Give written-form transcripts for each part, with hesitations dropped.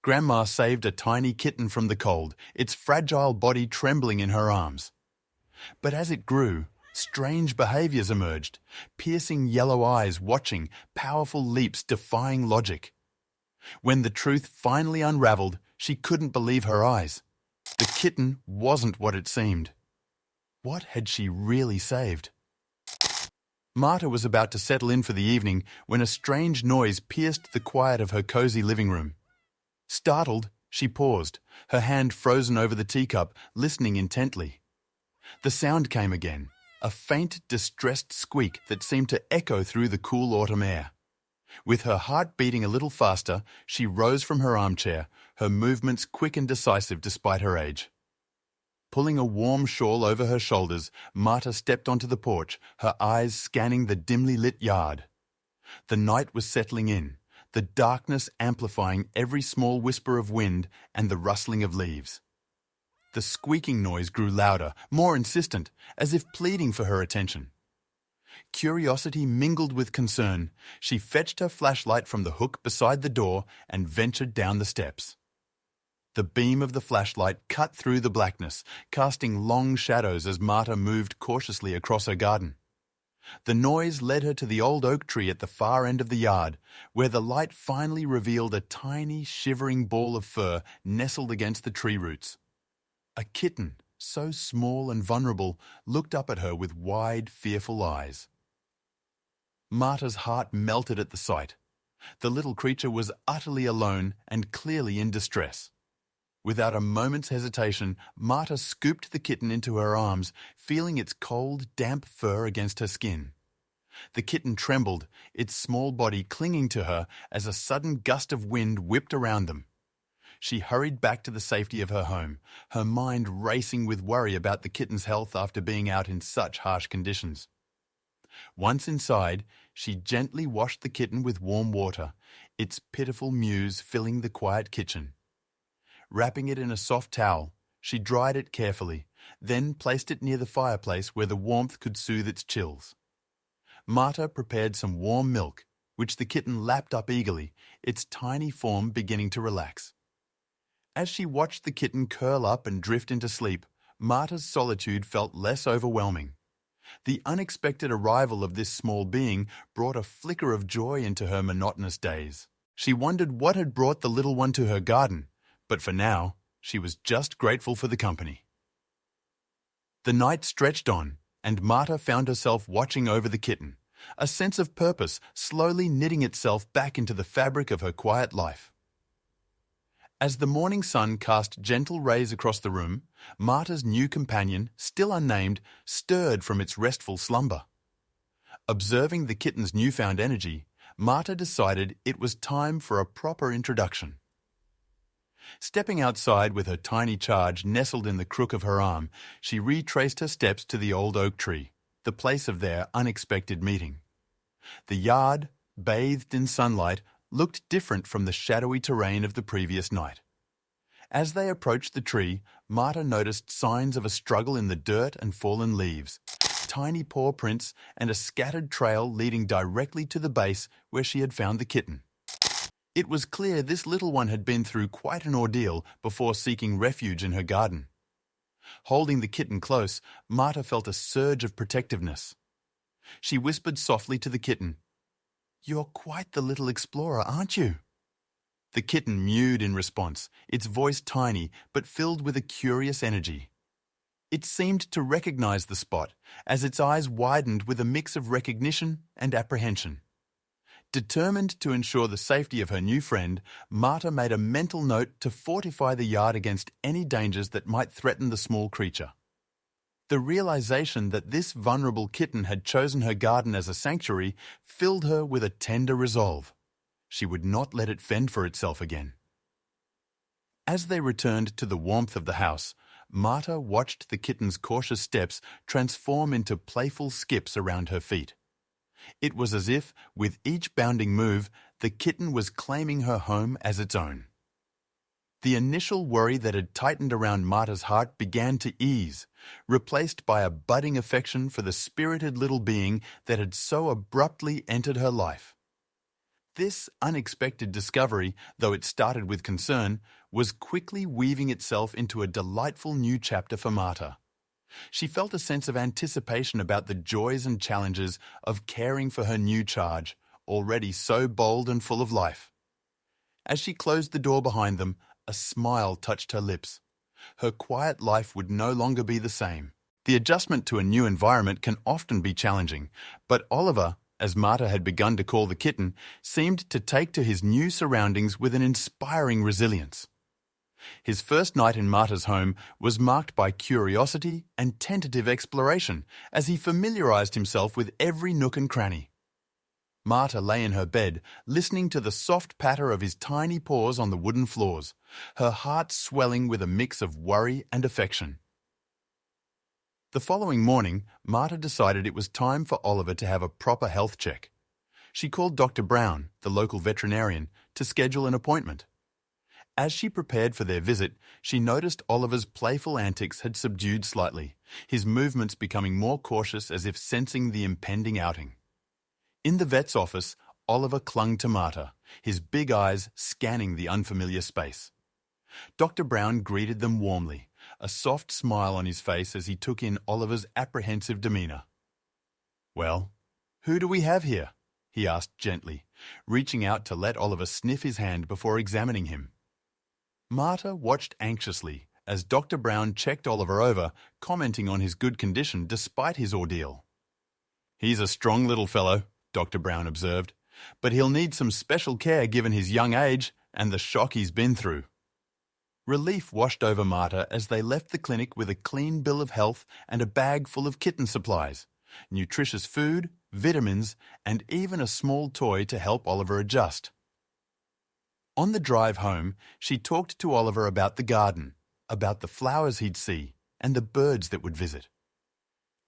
Grandma saved a tiny kitten from the cold, its fragile body trembling in her arms. But as it grew, strange behaviors emerged, piercing yellow eyes watching, powerful leaps defying logic. When the truth finally unraveled, she couldn't believe her eyes. The kitten wasn't what it seemed. What had she really saved? Marta was about to settle in for the evening when a strange noise pierced the quiet of her cozy living room. Startled, she paused, her hand frozen over the teacup, listening intently. The sound came again, a faint, distressed squeak that seemed to echo through the cool autumn air. With her heart beating a little faster, she rose from her armchair, her movements quick and decisive despite her age. Pulling a warm shawl over her shoulders, Marta stepped onto the porch, her eyes scanning the dimly lit yard. The night was settling in, the darkness amplifying every small whisper of wind and the rustling of leaves. The squeaking noise grew louder, more insistent, as if pleading for her attention. Curiosity mingled with concern. She fetched her flashlight from the hook beside the door and ventured down the steps. The beam of the flashlight cut through the blackness, casting long shadows as Marta moved cautiously across her garden. The noise led her to the old oak tree at the far end of the yard, where the light finally revealed a tiny, shivering ball of fur nestled against the tree roots. A kitten, so small and vulnerable, looked up at her with wide, fearful eyes. Marta's heart melted at the sight. The little creature was utterly alone and clearly in distress. Without a moment's hesitation, Marta scooped the kitten into her arms, feeling its cold, damp fur against her skin. The kitten trembled, its small body clinging to her as a sudden gust of wind whipped around them. She hurried back to the safety of her home, her mind racing with worry about the kitten's health after being out in such harsh conditions. Once inside, she gently washed the kitten with warm water, its pitiful mews filling the quiet kitchen. Wrapping it in a soft towel, she dried it carefully, then placed it near the fireplace where the warmth could soothe its chills. Marta prepared some warm milk, which the kitten lapped up eagerly, its tiny form beginning to relax. As she watched the kitten curl up and drift into sleep, Marta's solitude felt less overwhelming. The unexpected arrival of this small being brought a flicker of joy into her monotonous days. She wondered what had brought the little one to her garden, but for now, she was just grateful for the company. The night stretched on, and Marta found herself watching over the kitten, a sense of purpose slowly knitting itself back into the fabric of her quiet life. As the morning sun cast gentle rays across the room, Marta's new companion, still unnamed, stirred from its restful slumber. Observing the kitten's newfound energy, Marta decided it was time for a proper introduction. Stepping outside with her tiny charge nestled in the crook of her arm, she retraced her steps to the old oak tree, the place of their unexpected meeting. The yard, bathed in sunlight, looked different from the shadowy terrain of the previous night. As they approached the tree, Marta noticed signs of a struggle in the dirt and fallen leaves, tiny paw prints and a scattered trail leading directly to the base where she had found the kitten. It was clear this little one had been through quite an ordeal before seeking refuge in her garden. Holding the kitten close, Marta felt a surge of protectiveness. She whispered softly to the kitten, "You're quite the little explorer, aren't you?" The kitten mewed in response, its voice tiny but filled with a curious energy. It seemed to recognize the spot as its eyes widened with a mix of recognition and apprehension. Determined to ensure the safety of her new friend, Marta made a mental note to fortify the yard against any dangers that might threaten the small creature. The realization that this vulnerable kitten had chosen her garden as a sanctuary filled her with a tender resolve. She would not let it fend for itself again. As they returned to the warmth of the house, Marta watched the kitten's cautious steps transform into playful skips around her feet. It was as if, with each bounding move, the kitten was claiming her home as its own. The initial worry that had tightened around Marta's heart began to ease, replaced by a budding affection for the spirited little being that had so abruptly entered her life. This unexpected discovery, though it started with concern, was quickly weaving itself into a delightful new chapter for Marta. She felt a sense of anticipation about the joys and challenges of caring for her new charge, already so bold and full of life. As she closed the door behind them, a smile touched her lips. Her quiet life would no longer be the same. The adjustment to a new environment can often be challenging, but Oliver, as Marta had begun to call the kitten, seemed to take to his new surroundings with an inspiring resilience. His first night in Marta's home was marked by curiosity and tentative exploration as he familiarized himself with every nook and cranny. Marta lay in her bed, listening to the soft patter of his tiny paws on the wooden floors, her heart swelling with a mix of worry and affection. The following morning, Marta decided it was time for Oliver to have a proper health check. She called Dr. Brown, the local veterinarian, to schedule an appointment. As she prepared for their visit, she noticed Oliver's playful antics had subdued slightly, his movements becoming more cautious as if sensing the impending outing. In the vet's office, Oliver clung to Marta, his big eyes scanning the unfamiliar space. Dr. Brown greeted them warmly, a soft smile on his face as he took in Oliver's apprehensive demeanor. "Well, who do we have here?" he asked gently, reaching out to let Oliver sniff his hand before examining him. Marta watched anxiously as Dr. Brown checked Oliver over, commenting on his good condition despite his ordeal. "He's a strong little fellow," Dr. Brown observed, "but he'll need some special care given his young age and the shock he's been through." Relief washed over Marta as they left the clinic with a clean bill of health and a bag full of kitten supplies, nutritious food, vitamins, and even a small toy to help Oliver adjust. On the drive home, she talked to Oliver about the garden, about the flowers he'd see, and the birds that would visit.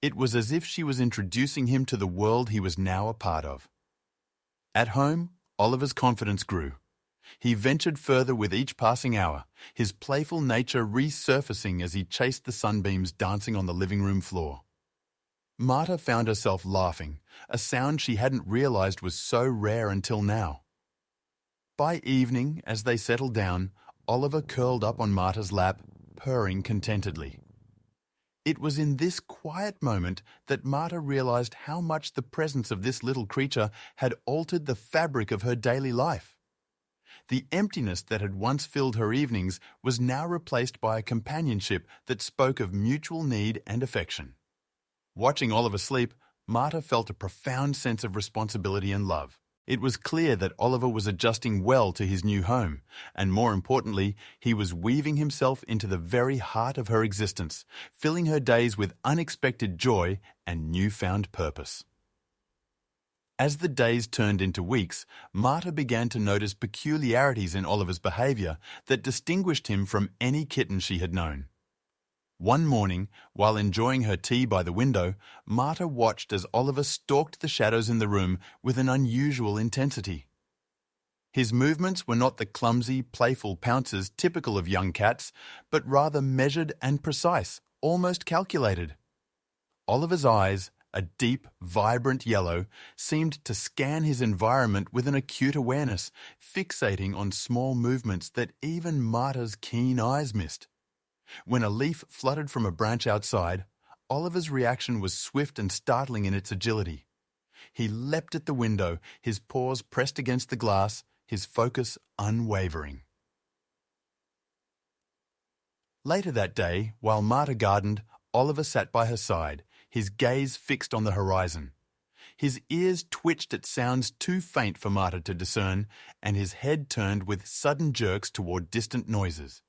It was as if she was introducing him to the world he was now a part of. At home, Oliver's confidence grew. He ventured further with each passing hour, his playful nature resurfacing as he chased the sunbeams dancing on the living room floor. Marta found herself laughing, a sound she hadn't realized was so rare until now. By evening, as they settled down, Oliver curled up on Marta's lap, purring contentedly. It was in this quiet moment that Marta realized how much the presence of this little creature had altered the fabric of her daily life. The emptiness that had once filled her evenings was now replaced by a companionship that spoke of mutual need and affection. Watching Oliver sleep, Marta felt a profound sense of responsibility and love. It was clear that Oliver was adjusting well to his new home, and more importantly, he was weaving himself into the very heart of her existence, filling her days with unexpected joy and newfound purpose. As the days turned into weeks, Marta began to notice peculiarities in Oliver's behavior that distinguished him from any kitten she had known. One morning, while enjoying her tea by the window, Marta watched as Oliver stalked the shadows in the room with an unusual intensity. His movements were not the clumsy, playful pounces typical of young cats, but rather measured and precise, almost calculated. Oliver's eyes, a deep, vibrant yellow, seemed to scan his environment with an acute awareness, fixating on small movements that even Marta's keen eyes missed. When a leaf fluttered from a branch outside, Oliver's reaction was swift and startling in its agility. He leapt at the window, his paws pressed against the glass, his focus unwavering. Later that day, while Marta gardened, Oliver sat by her side, his gaze fixed on the horizon. His ears twitched at sounds too faint for Marta to discern, and his head turned with sudden jerks toward distant noises.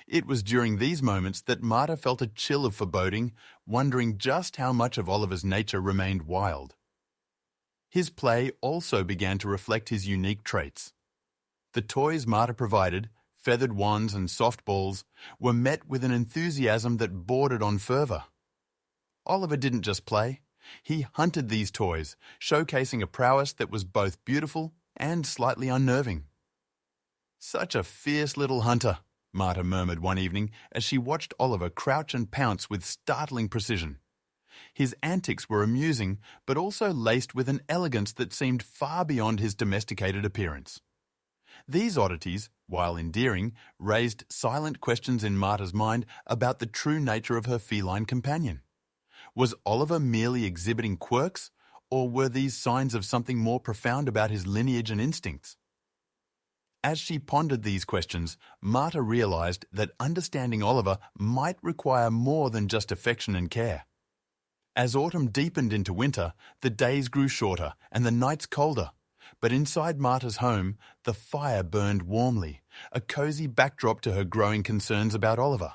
It was during these moments that Marta felt a chill of foreboding, wondering just how much of Oliver's nature remained wild. His play also began to reflect his unique traits. The toys Marta provided, feathered wands and soft balls, were met with an enthusiasm that bordered on fervor. Oliver didn't just play. He hunted these toys, showcasing a prowess that was both beautiful and slightly unnerving. "Such a fierce little hunter," Marta murmured one evening as she watched Oliver crouch and pounce with startling precision. His antics were amusing, but also laced with an elegance that seemed far beyond his domesticated appearance. These oddities, while endearing, raised silent questions in Marta's mind about the true nature of her feline companion. Was Oliver merely exhibiting quirks, or were these signs of something more profound about his lineage and instincts? As she pondered these questions, Marta realized that understanding Oliver might require more than just affection and care. As autumn deepened into winter, the days grew shorter and the nights colder. But inside Marta's home, the fire burned warmly, a cozy backdrop to her growing concerns about Oliver.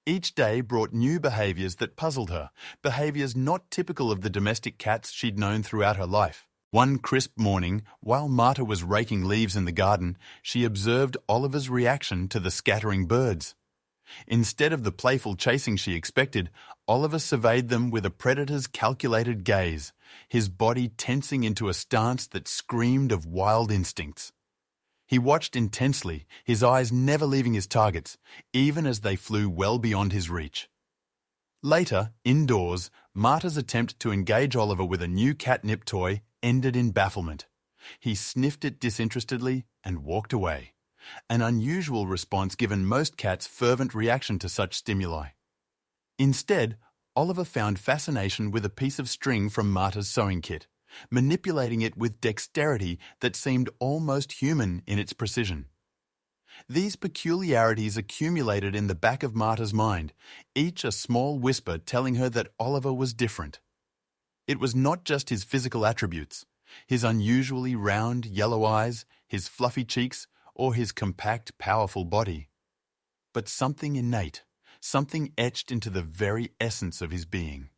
Each day brought new behaviours that puzzled her, behaviours not typical of the domestic cats she'd known throughout her life. One crisp morning, while Marta was raking leaves in the garden, she observed Oliver's reaction to the scattering birds. Instead of the playful chasing she expected, Oliver surveyed them with a predator's calculated gaze, his body tensing into a stance that screamed of wild instincts. He watched intensely, his eyes never leaving his targets, even as they flew well beyond his reach. Later, indoors, Marta's attempt to engage Oliver with a new catnip toy ended in bafflement. He sniffed it disinterestedly and walked away, an unusual response given most cats' fervent reaction to such stimuli. Instead, Oliver found fascination with a piece of string from Marta's sewing kit, manipulating it with dexterity that seemed almost human in its precision. These peculiarities accumulated in the back of Marta's mind, each a small whisper telling her that Oliver was different. It was not just his physical attributes, his unusually round yellow eyes, his fluffy cheeks, or his compact, powerful body, but something innate, something etched into the very essence of his being.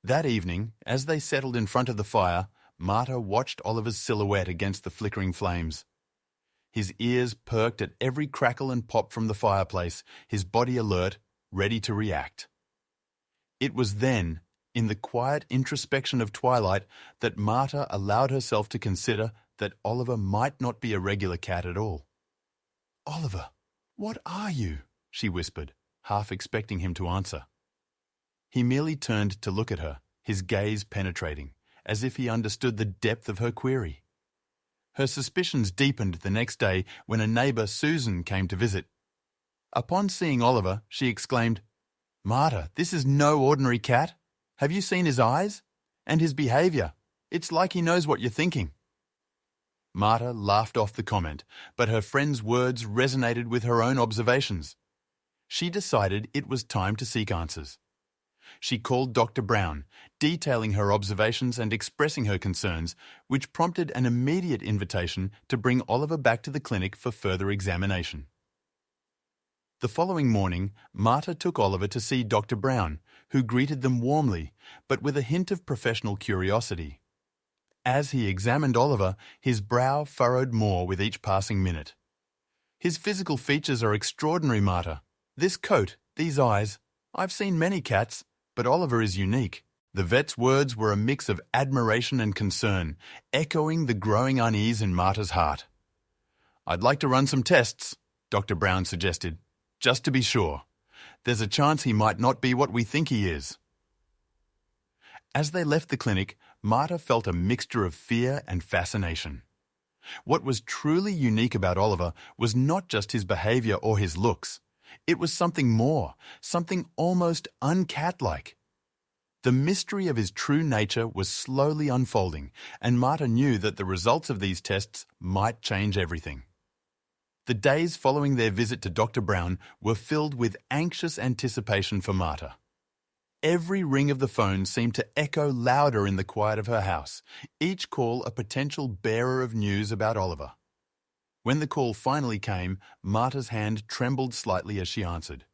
That evening, as they settled in front of the fire, Marta watched Oliver's silhouette against the flickering flames. His ears perked at every crackle and pop from the fireplace, his body alert, ready to react. It was then, in the quiet introspection of twilight, that Marta allowed herself to consider that Oliver might not be a regular cat at all. "Oliver, what are you?" she whispered, half expecting him to answer. He merely turned to look at her, his gaze penetrating, as if he understood the depth of her query. Her suspicions deepened the next day when a neighbour, Susan, came to visit. Upon seeing Oliver, she exclaimed, "Marta, this is no ordinary cat. Have you seen his eyes? And his behaviour? It's like he knows what you're thinking." Marta laughed off the comment, but her friend's words resonated with her own observations. She decided it was time to seek answers. She called Dr. Brown, detailing her observations and expressing her concerns, which prompted an immediate invitation to bring Oliver back to the clinic for further examination. The following morning, Marta took Oliver to see Dr. Brown, who greeted them warmly, but with a hint of professional curiosity. As he examined Oliver, his brow furrowed more with each passing minute. "His physical features are extraordinary, Marta. This coat, these eyes. I've seen many cats, but Oliver is unique." The vet's words were a mix of admiration and concern, echoing the growing unease in Marta's heart. "I'd like to run some tests," Dr. Brown suggested, "just to be sure. There's a chance he might not be what we think he is." As they left the clinic, Marta felt a mixture of fear and fascination. What was truly unique about Oliver was not just his behaviour or his looks. It was something more, something almost uncat-like. The mystery of his true nature was slowly unfolding, and Marta knew that the results of these tests might change everything. The days following their visit to Dr. Brown were filled with anxious anticipation for Marta. Every ring of the phone seemed to echo louder in the quiet of her house, each call a potential bearer of news about Oliver. When the call finally came, Marta's hand trembled slightly as she answered.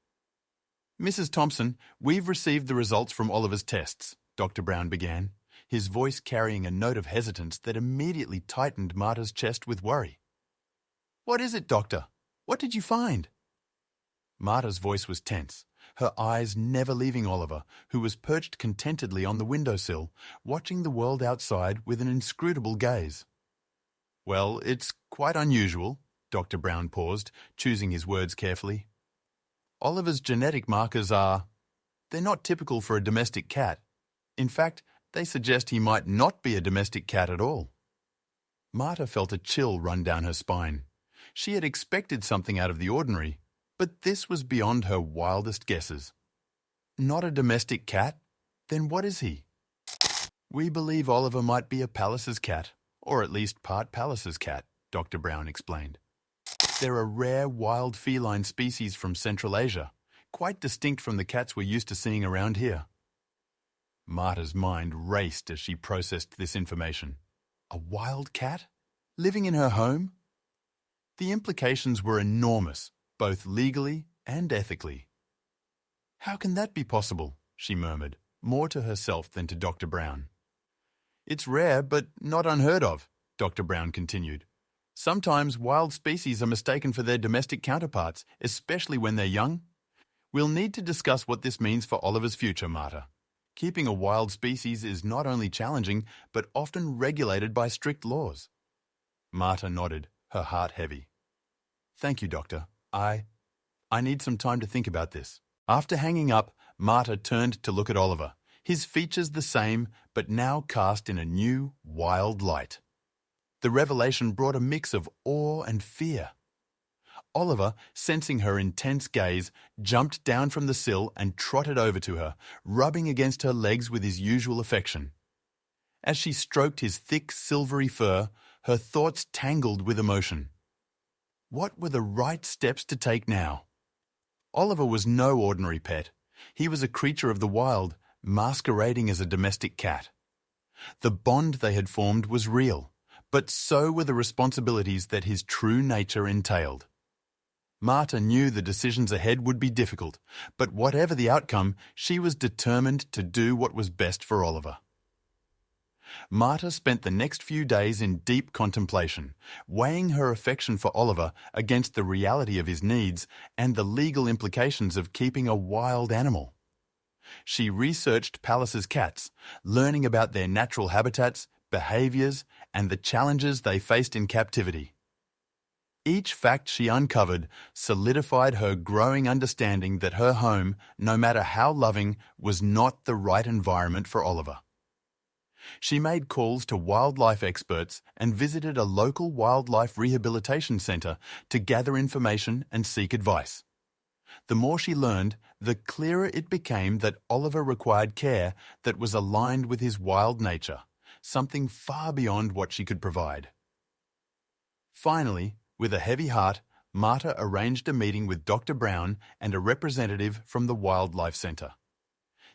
"Mrs. Thompson, we've received the results from Oliver's tests," Dr. Brown began, his voice carrying a note of hesitance that immediately tightened Marta's chest with worry. "What is it, Doctor? What did you find?" Marta's voice was tense, her eyes never leaving Oliver, who was perched contentedly on the windowsill, watching the world outside with an inscrutable gaze. "Well, it's quite unusual," Dr. Brown paused, choosing his words carefully. "Oliver's genetic markers are They're not typical for a domestic cat. In fact, they suggest he might not be a domestic cat at all. Marta felt a chill run down her spine. She had expected something out of the ordinary, but this was beyond her wildest guesses. Not a domestic cat? Then what is he? We believe Oliver might be a Pallas's cat, or at least part Pallas's cat, Dr. Brown explained. They're a rare wild feline species from Central Asia, quite distinct from the cats we're used to seeing around here. Marta's mind raced as she processed this information. A wild cat? Living in her home? The implications were enormous, both legally and ethically. How can that be possible? She murmured, more to herself than to Dr. Brown. It's rare, but not unheard of, Dr. Brown continued. Sometimes wild species are mistaken for their domestic counterparts, especially when they're young. We'll need to discuss what this means for Oliver's future, Marta. Keeping a wild species is not only challenging, but often regulated by strict laws. Marta nodded, her heart heavy. Thank you, Doctor. I need some time to think about this. After hanging up, Marta turned to look at Oliver, his features the same, but now cast in a new, wild light. The revelation brought a mix of awe and fear. Oliver, sensing her intense gaze, jumped down from the sill and trotted over to her, rubbing against her legs with his usual affection. As she stroked his thick, silvery fur, her thoughts tangled with emotion. What were the right steps to take now? Oliver was no ordinary pet. He was a creature of the wild, masquerading as a domestic cat. The bond they had formed was real, but so were the responsibilities that his true nature entailed. Marta knew the decisions ahead would be difficult, but whatever the outcome, she was determined to do what was best for Oliver. Marta spent the next few days in deep contemplation, weighing her affection for Oliver against the reality of his needs and the legal implications of keeping a wild animal. She researched Pallas's cats, learning about their natural habitats, behaviours, and the challenges they faced in captivity. Each fact she uncovered solidified her growing understanding that her home, no matter how loving, was not the right environment for Oliver. She made calls to wildlife experts and visited a local wildlife rehabilitation centre to gather information and seek advice. The more she learned, the clearer it became that Oliver required care that was aligned with his wild nature, something far beyond what she could provide. Finally, with a heavy heart, Marta arranged a meeting with Dr. Brown and a representative from the Wildlife Centre.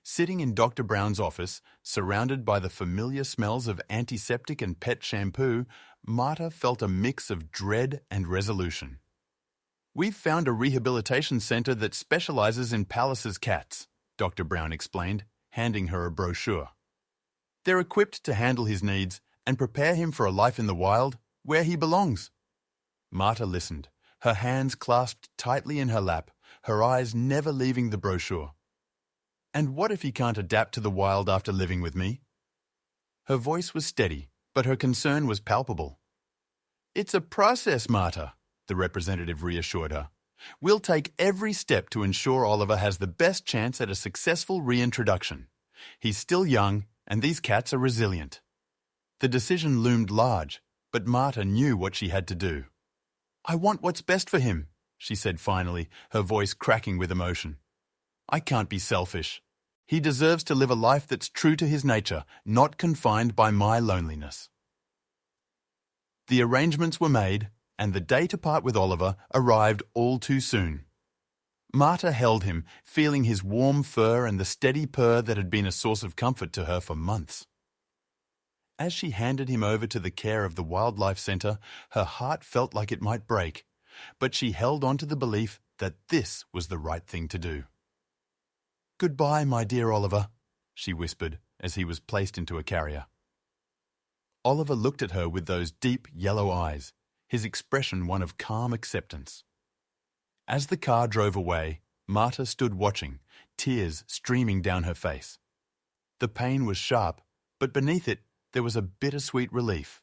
Sitting in Dr. Brown's office, surrounded by the familiar smells of antiseptic and pet shampoo, Marta felt a mix of dread and resolution. We've found a rehabilitation centre that specialises in Pallas's cats, Dr. Brown explained, handing her a brochure. They're equipped to handle his needs and prepare him for a life in the wild, where he belongs. Marta listened, her hands clasped tightly in her lap, her eyes never leaving the brochure. And what if he can't adapt to the wild after living with me? Her voice was steady, but her concern was palpable. It's a process, Marta, the representative reassured her. We'll take every step to ensure Oliver has the best chance at a successful reintroduction. He's still young, and these cats are resilient. The decision loomed large, but Marta knew what she had to do. I want what's best for him, she said finally, her voice cracking with emotion. I can't be selfish. He deserves to live a life that's true to his nature, not confined by my loneliness. The arrangements were made, and the day to part with Oliver arrived all too soon. Marta held him, feeling his warm fur and the steady purr that had been a source of comfort to her for months. As she handed him over to the care of the Wildlife Centre, her heart felt like it might break, but she held on to the belief that this was the right thing to do. Goodbye, my dear Oliver, she whispered as he was placed into a carrier. Oliver looked at her with those deep yellow eyes, his expression one of calm acceptance. As the car drove away, Marta stood watching, tears streaming down her face. The pain was sharp, but beneath it there was a bittersweet relief.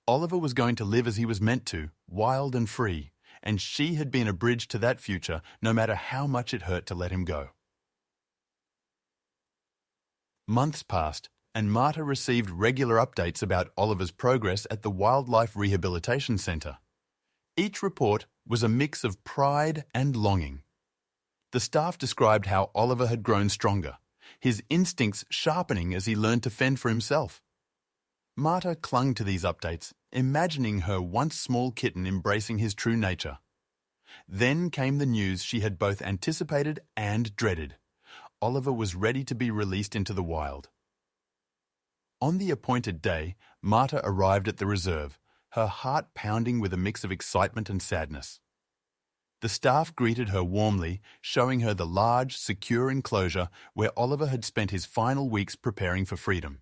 Oliver was going to live as he was meant to, wild and free, and she had been a bridge to that future, no matter how much it hurt to let him go. Months passed, and Marta received regular updates about Oliver's progress at the Wildlife Rehabilitation Centre. Each report was a mix of pride and longing. The staff described how Oliver had grown stronger, his instincts sharpening as he learned to fend for himself. Marta clung to these updates, imagining her once small kitten embracing his true nature. Then came the news she had both anticipated and dreaded. Oliver was ready to be released into the wild. On the appointed day, Marta arrived at the reserve, her heart pounding with a mix of excitement and sadness. The staff greeted her warmly, showing her the large, secure enclosure where Oliver had spent his final weeks preparing for freedom.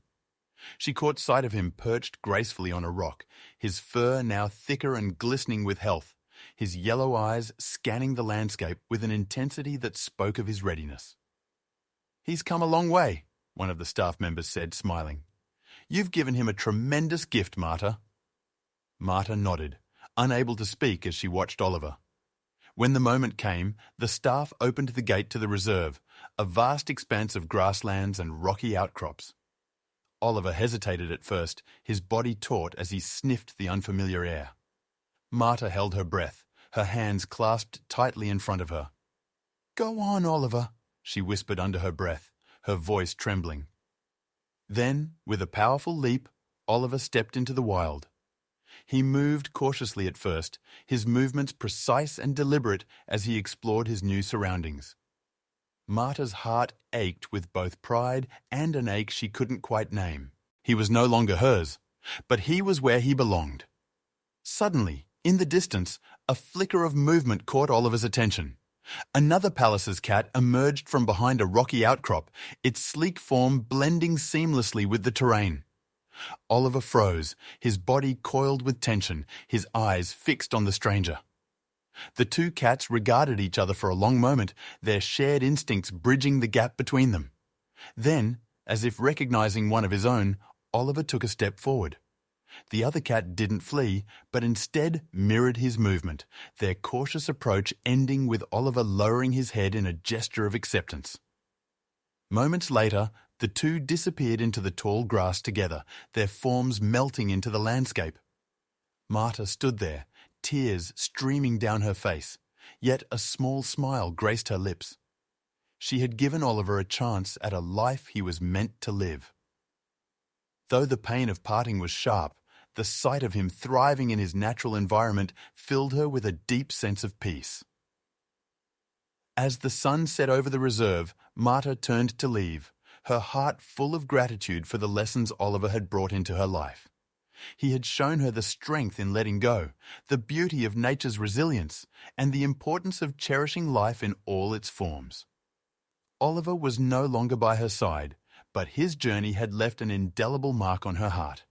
She caught sight of him perched gracefully on a rock, his fur now thicker and glistening with health, his yellow eyes scanning the landscape with an intensity that spoke of his readiness. "He's come a long way," one of the staff members said, smiling. "You've given him a tremendous gift, Marta." Marta nodded, unable to speak as she watched Oliver. When the moment came, the staff opened the gate to the reserve, a vast expanse of grasslands and rocky outcrops. Oliver hesitated at first, his body taut as he sniffed the unfamiliar air. Marta held her breath, her hands clasped tightly in front of her. "Go on, Oliver," she whispered under her breath, her voice trembling. Then, with a powerful leap, Oliver stepped into the wild. He moved cautiously at first, his movements precise and deliberate as he explored his new surroundings. Marta's heart ached with both pride and an ache she couldn't quite name. He was no longer hers, but he was where he belonged. Suddenly, in the distance, a flicker of movement caught Oliver's attention. Another Pallas's cat emerged from behind a rocky outcrop, its sleek form blending seamlessly with the terrain. Oliver froze, his body coiled with tension, his eyes fixed on the stranger. The two cats regarded each other for a long moment, their shared instincts bridging the gap between them. Then, as if recognizing one of his own, Oliver took a step forward. The other cat didn't flee, but instead mirrored his movement, their cautious approach ending with Oliver lowering his head in a gesture of acceptance. Moments later, the two disappeared into the tall grass together, their forms melting into the landscape. Marta stood there, tears streaming down her face, yet a small smile graced her lips. She had given Oliver a chance at a life he was meant to live. Though the pain of parting was sharp, the sight of him thriving in his natural environment filled her with a deep sense of peace. As the sun set over the reserve, Marta turned to leave, her heart full of gratitude for the lessons Oliver had brought into her life. He had shown her the strength in letting go, the beauty of nature's resilience, and the importance of cherishing life in all its forms. Oliver was no longer by her side, but his journey had left an indelible mark on her heart.